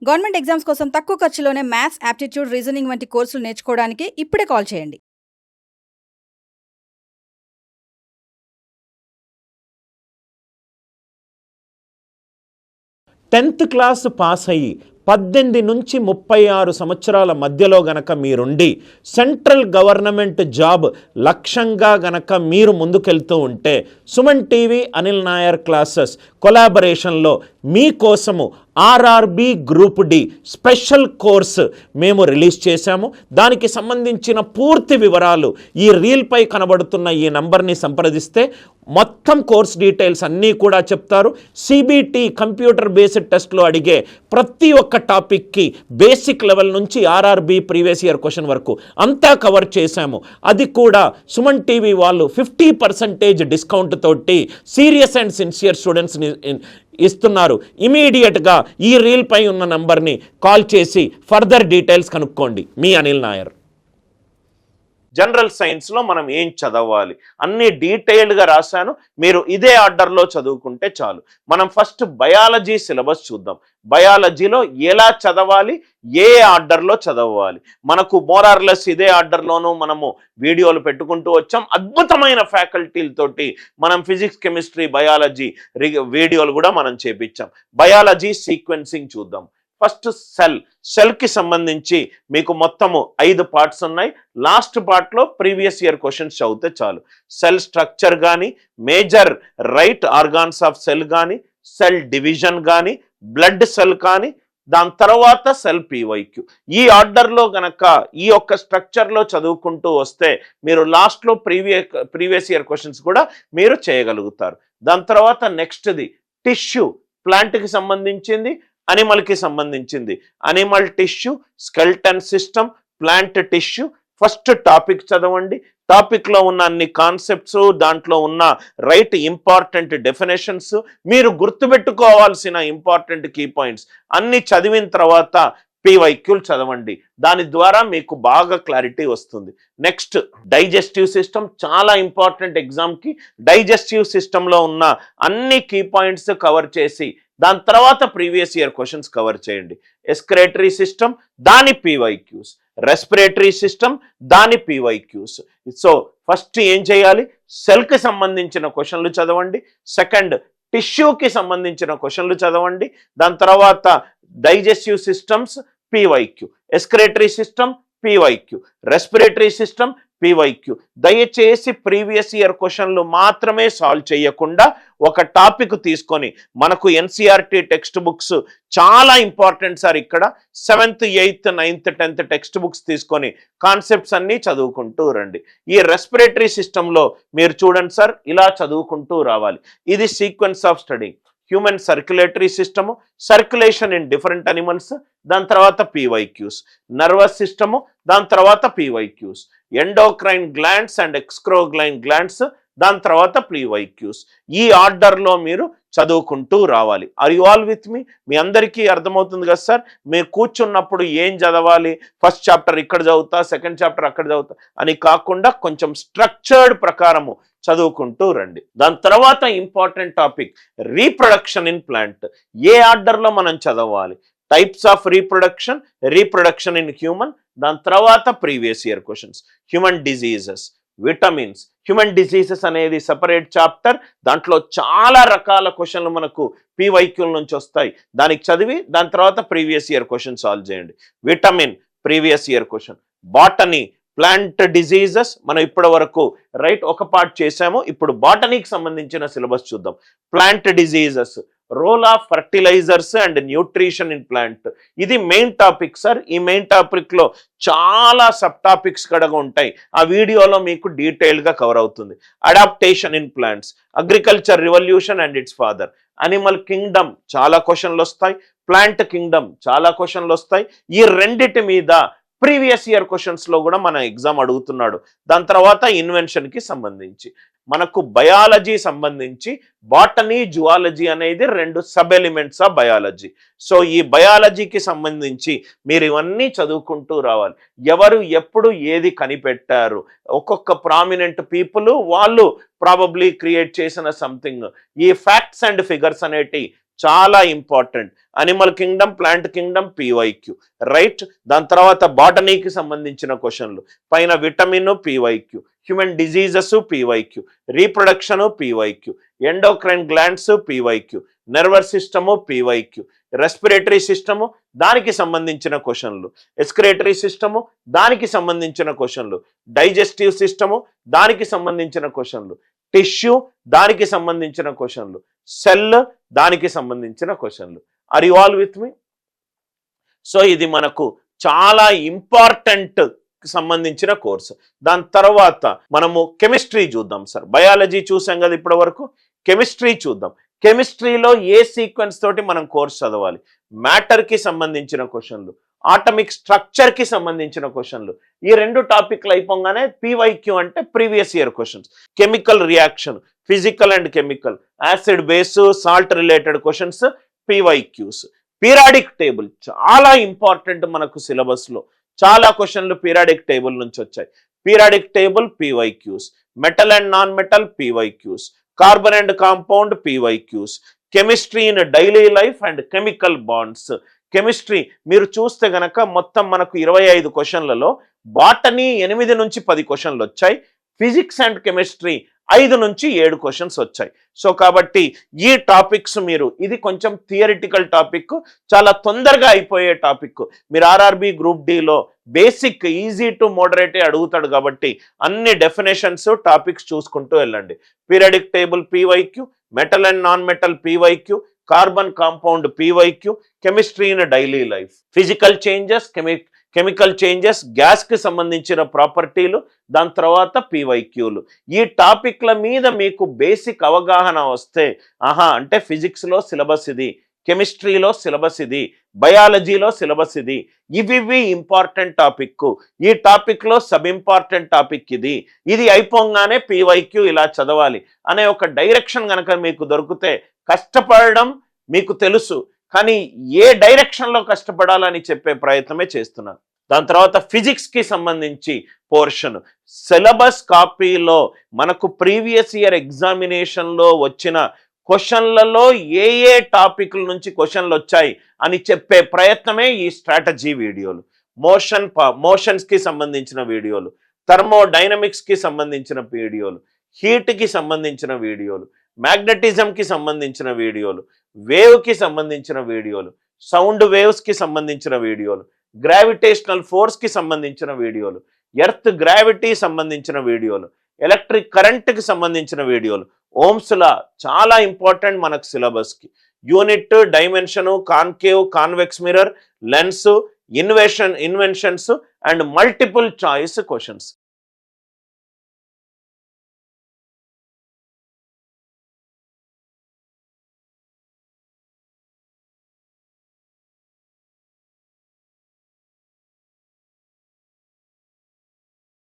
Government exams కోసం తక్కువ ఖర్చులోనే maths, aptitude, reasoning వంటి కోర్సులు నేర్చుకోవడానికి ఇప్పుడే కాల్ చేయండి. టెన్త్ క్లాస్ పాస్ అయ్యి 18 నుంచి 36 సంవత్సరాల మధ్యలో గనక మీరుండి సెంట్రల్ గవర్నమెంట్ జాబ్ లక్ష్యంగా గనక మీరు ముందుకెళ్తూ ఉంటే సుమన్ టీవీ అనిల్ నాయర్ క్లాసెస్ కొలాబరేషన్లో మీకోసము RRB group D special course మేము రిలీజ్ చేశాము. దానికి సంబంధించిన పూర్తి వివరాలు ఈ రీల్పై కనబడుతున్న ఈ నంబర్ని సంప్రదిస్తే మొత్తం కోర్స్ డీటెయిల్స్ అన్నీ కూడా చెప్తారు. సిబిటి కంప్యూటర్ బేస్డ్ టెస్ట్లో అడిగే ప్రతి ఒక్క టాపిక్కి బేసిక్ లెవెల్ నుంచి ఆర్ఆర్బి ప్రీవియస్ ఇయర్ క్వశ్చన్ వరకు అంతా కవర్ చేశాము. అది కూడా సుమన్ టీవీ వాళ్ళు 50% డిస్కౌంట్ తోటి సీరియస్ అండ్ సిన్సియర్ స్టూడెంట్స్ని ఇస్తున్నారు. ఇమీడియట్గా ఈ రీల్ పై ఉన్న నంబర్ని కాల్ చేసి ఫర్దర్ డీటెయిల్స్ కనుక్కోండి. మీ అనిల్ నాయర్. జనరల్ సైన్స్లో మనం ఏం చదవాలి అన్ని డీటెయిల్డ్గా రాశాను. మీరు ఇదే ఆర్డర్లో చదువుకుంటే చాలు. మనం ఫస్ట్ బయాలజీ సిలబస్ చూద్దాం. బయాలజీలో ఎలా చదవాలి, ఏ ఆర్డర్లో చదవాలి, మనకు మోరార్లెస్ ఇదే ఆర్డర్లోనూ మనము వీడియోలు పెట్టుకుంటూ వచ్చాం. అద్భుతమైన ఫ్యాకల్టీలతోటి మనం ఫిజిక్స్, కెమిస్ట్రీ, బయాలజీ వీడియోలు కూడా మనం చేపించాం. బయాలజీ సీక్వెన్సింగ్ చూద్దాం. ఫస్ట్ సెల్కి సంబంధించి మీకు మొత్తము 5 పార్ట్స్ ఉన్నాయి. లాస్ట్ పార్ట్లో ప్రీవియస్ ఇయర్ క్వశ్చన్స్ చదివితే చాలు. సెల్ స్ట్రక్చర్ కానీ, major right organs of cell కానీ, సెల్ డివిజన్ కానీ, బ్లడ్ సెల్ కానీ, దాని తర్వాత సెల్ పీవైక్యూ. ఈ ఆర్డర్లో గనక ఈ యొక్క స్ట్రక్చర్లో చదువుకుంటూ వస్తే మీరు లాస్ట్లో ప్రీవియస్ ఇయర్ క్వశ్చన్స్ కూడా మీరు చేయగలుగుతారు. దాని తర్వాత నెక్స్ట్ది టిష్యూ, ప్లాంట్కి సంబంధించింది, అనిమల్కి సంబంధించింది. Animal tissue, skeleton system, plant tissue. First topic చదవండి. టాపిక్లో ఉన్న అన్ని కాన్సెప్ట్స్, దాంట్లో ఉన్న రైట్ ఇంపార్టెంట్ డెఫినేషన్స్, మీరు గుర్తుపెట్టుకోవాల్సిన ఇంపార్టెంట్ కీ పాయింట్స్ అన్ని చదివిన తర్వాత పీవైక్యూలు చదవండి. దాని ద్వారా మీకు బాగా క్లారిటీ వస్తుంది. నెక్స్ట్ డైజెస్టివ్ సిస్టమ్, చాలా ఇంపార్టెంట్ ఎగ్జామ్కి. డైజెస్టివ్ సిస్టంలో ఉన్న అన్ని కీ పాయింట్స్ కవర్ చేసి దాని తర్వాత ప్రీవియస్ ఇయర్ క్వశ్చన్స్ కవర్ చేయండి. ఎస్క్రేటరీ సిస్టమ్, దాని పీవైక్యూస్. రెస్పిరేటరీ సిస్టమ్, దాని పీవైక్యూస్. సో ఫస్ట్ ఏం చేయాలి, సెల్కి సంబంధించిన క్వశ్చన్లు చదవండి. సెకండ్ టిష్యూకి సంబంధించిన క్వశ్చన్లు చదవండి. దాని తర్వాత digestive systems PYQ, excretory system PYQ, respiratory system PYQ. దయచేసి ప్రీవియస్ ఇయర్ క్వశ్చన్లు మాత్రమే సాల్వ్ చేయకుండా ఒక టాపిక్ తీసుకొని, మనకు ఎన్సీఆర్టీ టెక్స్ట్ బుక్స్ చాలా ఇంపార్టెంట్ సార్. ఇక్కడ 7th, 8th, 9th, 10th text books తీసుకొని కాన్సెప్ట్స్ అన్నీ చదువుకుంటూ రండి. ఈ రెస్పిరేటరీ సిస్టంలో మీరు చూడండి సార్, ఇలా చదువుకుంటూ రావాలి. ఇది sequence of study. Human circulatory system, circulation in different animals, దాని తర్వాత పీవైక్యూస్. నర్వస్ సిస్టము, దాని తర్వాత PYQs. Endocrine glands and exocrine glands, దాని తర్వాత పీవైక్యూస్. ఈ ఆర్డర్లో మీరు చదువుకుంటూ రావాలి. Are you all with me? మీ అందరికీ అర్థమవుతుంది కదా సార్? మీరు కూర్చున్నప్పుడు ఏం చదవాలి, ఫస్ట్ చాప్టర్ ఇక్కడ చదువుతా, సెకండ్ చాప్టర్ అక్కడ చదువుతా అని కాకుండా కొంచెం స్ట్రక్చర్డ్ ప్రకారము చదువుకుంటూ రండి. దాని తర్వాత important topic reproduction in plant. ఏ ఆర్డర్లో మనం చదవాలి? Types of reproduction, reproduction in human, దాని తర్వాత previous year questions. Human diseases, vitamins. Human diseases అనేది సెపరేట్ చాప్టర్. దాంట్లో చాలా రకాల క్వశ్చన్లు మనకు పీవైక్యూల నుంచి వస్తాయి. దానికి చదివి దాని తర్వాత ప్రీవియస్ ఇయర్ క్వశ్చన్ సాల్వ్ చేయండి. Vitamin previous year question. Botany, plant diseases మనం ఇప్పటి వరకు రైట్ ఒక పార్ట్ చేసాము. ఇప్పుడు బాటనీకి సంబంధించిన సిలబస్ చూద్దాం. Plant diseases, role of fertilizers and nutrition in plant. ఇది మెయిన్ టాపిక్ సార్. ఈ మెయిన్ టాపిక్లో చాలా సబ్ టాపిక్స్ కూడా ఉంటాయి. ఆ వీడియోలో మీకు డీటెయిల్గా కవర్ అవుతుంది. Adaptation in plants, agriculture revolution and it's father. Animal Kingdom చాలా క్వశ్చన్లు వస్తాయి. ప్లాంట్ కింగ్డమ్ చాలా క్వశ్చన్లు వస్తాయి. ఈ రెండిటి మీద ప్రీవియస్ ఇయర్ క్వశ్చన్స్లో కూడా మన ఎగ్జామ్ అడుగుతున్నాడు. దాని తర్వాత ఇన్వెన్షన్కి సంబంధించి మనకు బయాలజీ సంబంధించి బాటనీ, జువాలజీ అనేది 2 sub elements of biology. So ఈ బయాలజీకి సంబంధించి మీరు ఇవన్నీ చదువుకుంటూ రావాలి. ఎవరు ఎప్పుడు ఏది కనిపెట్టారు, ఒక్కొక్క ప్రామినెంట్ పీపుల్ వాళ్ళు ప్రాబబ్లీ క్రియేట్ చేసిన సంథింగ్. ఈ ఫ్యాక్ట్స్ అండ్ ఫిగర్స్ అనేటి చాలా important. Animal Kingdom, plant Kingdom, PYQ, right. దాని తర్వాత బాటనీకి సంబంధించిన క్వశ్చన్లు, పైన vitamin PYQ, human diseases PYQ, reproduction PYQ, endocrine glands PYQ, nervous system PYQ, respiratory system దానికి సంబంధించిన క్వశ్చన్లు, ఎస్క్రేటరీ సిస్టము దానికి సంబంధించిన క్వశ్చన్లు, డైజెస్టివ్ సిస్టము దానికి సంబంధించిన క్వశ్చన్లు, టిష్యూ దానికి సంబంధించిన క్వశ్చన్లు, సెల్ దానికి సంబంధించిన క్వశ్చన్లు. Are you all with me? So ఇది మనకు చాలా ఇంపార్టెంట్ సంబంధించిన కోర్సు. దాని తర్వాత మనము కెమిస్ట్రీ చూద్దాం సార్. బయాలజీ చూసాం కదా ఇప్పటి వరకు, కెమిస్ట్రీ చూద్దాం. కెమిస్ట్రీలో ఏ సీక్వెన్స్ తోటి మనం కోర్స్ చదవాలి? మ్యాటర్కి సంబంధించిన క్వశ్చన్లు, ఆటమిక్ స్ట్రక్చర్కి సంబంధించిన క్వశ్చన్లు. ఈ రెండు టాపిక్లు అయిపోగానే పీవైక్యూ అంటే previous year questions, chemical reaction, physical and chemical, acid base, salt related questions PYQs. Periodic table చాలా ఇంపార్టెంట్ మనకు సిలబస్లో, చాలా క్వశ్చన్లు పీరియాడిక్ టేబుల్ నుంచి వచ్చాయి. Periodic table PYQs, metal and non metal PYQs, carbon and compound PYQs, chemistry in daily life and chemical bonds. Chemistry మీరు చూస్తే గనక మొత్తం మనకు 25 క్వశ్చన్లలో బాటనీ 8 నుంచి 10 క్వశ్చన్లు వచ్చాయి, ఫిజిక్స్ అండ్ కెమిస్ట్రీ 5 నుంచి 7 క్వశ్చన్స్ వచ్చాయి. సో కాబట్టి ఈ టాపిక్స్ మీరు, ఇది కొంచెం థియరిటికల్ టాపిక్, చాలా తొందరగా అయిపోయే టాపిక్. మీరు ఆర్ఆర్బి గ్రూప్ డిలో బేసిక్ ఈజీ టు మోడరేటే అడుగుతాడు కాబట్టి అన్ని డెఫినేషన్స్ టాపిక్స్ చూసుకుంటూ వెళ్ళండి. Periodic table PYQ, metal and non metal PYQ, carbon compound PYQ, chemistry in daily life, physical changes, chemical changes, గ్యాస్కి సంబంధించిన ప్రాపర్టీలు, దాని తర్వాత పీవైక్యూలు. ఈ టాపిక్ల మీద మీకు బేసిక్ అవగాహన వస్తే, అంటే ఫిజిక్స్లో సిలబస్ ఇది, కెమిస్ట్రీలో సిలబస్ ఇది, బయాలజీలో సిలబస్ ఇది, ఇవి ఇంపార్టెంట్ టాపిక్, ఈ టాపిక్లో సబ్ ఇంపార్టెంట్ టాపిక్ ఇది, ఇది అయిపోగానే పీవైక్యూ ఇలా చదవాలి అనే ఒక డైరెక్షన్ కనుక మీకు దొరికితే, కష్టపడడం మీకు తెలుసు కానీ ఏ డైరెక్షన్లో కష్టపడాలని చెప్పే ప్రయత్నమే చేస్తున్నాను. దాని తర్వాత ఫిజిక్స్కి సంబంధించి పోర్షన్, సిలబస్ కాపీలో మనకు ప్రీవియస్ ఇయర్ ఎగ్జామినేషన్లో వచ్చిన క్వశ్చన్లలో ఏ టాపిక్ల నుంచి క్వశ్చన్లు వచ్చాయి అని చెప్పే ప్రయత్నమే ఈ స్ట్రాటజీ వీడియోలు. మోషన్స్కి సంబంధించిన వీడియోలు, థర్మోడైనమిక్స్కి సంబంధించిన వీడియోలు, హీట్కి సంబంధించిన వీడియోలు, మ్యాగ్నెటిజంకి సంబంధించిన వీడియోలు, వేవ్కి సంబంధించిన వీడియోలు, సౌండ్ వేవ్స్కి సంబంధించిన వీడియోలు, గ్రావిటేషనల్ ఫోర్స్కి సంబంధించిన వీడియోలు, ఎర్త్ గ్రావిటీ సంబంధించిన వీడియోలు, ఎలక్ట్రిక్ కరెంట్కి సంబంధించిన వీడియోలు, ఓమ్స్ లా చాలా ఇంపార్టెంట్ మనకు సిలబస్కి, unit, dimension, concave, convex mirror, lens, inventions and multiple choice questions.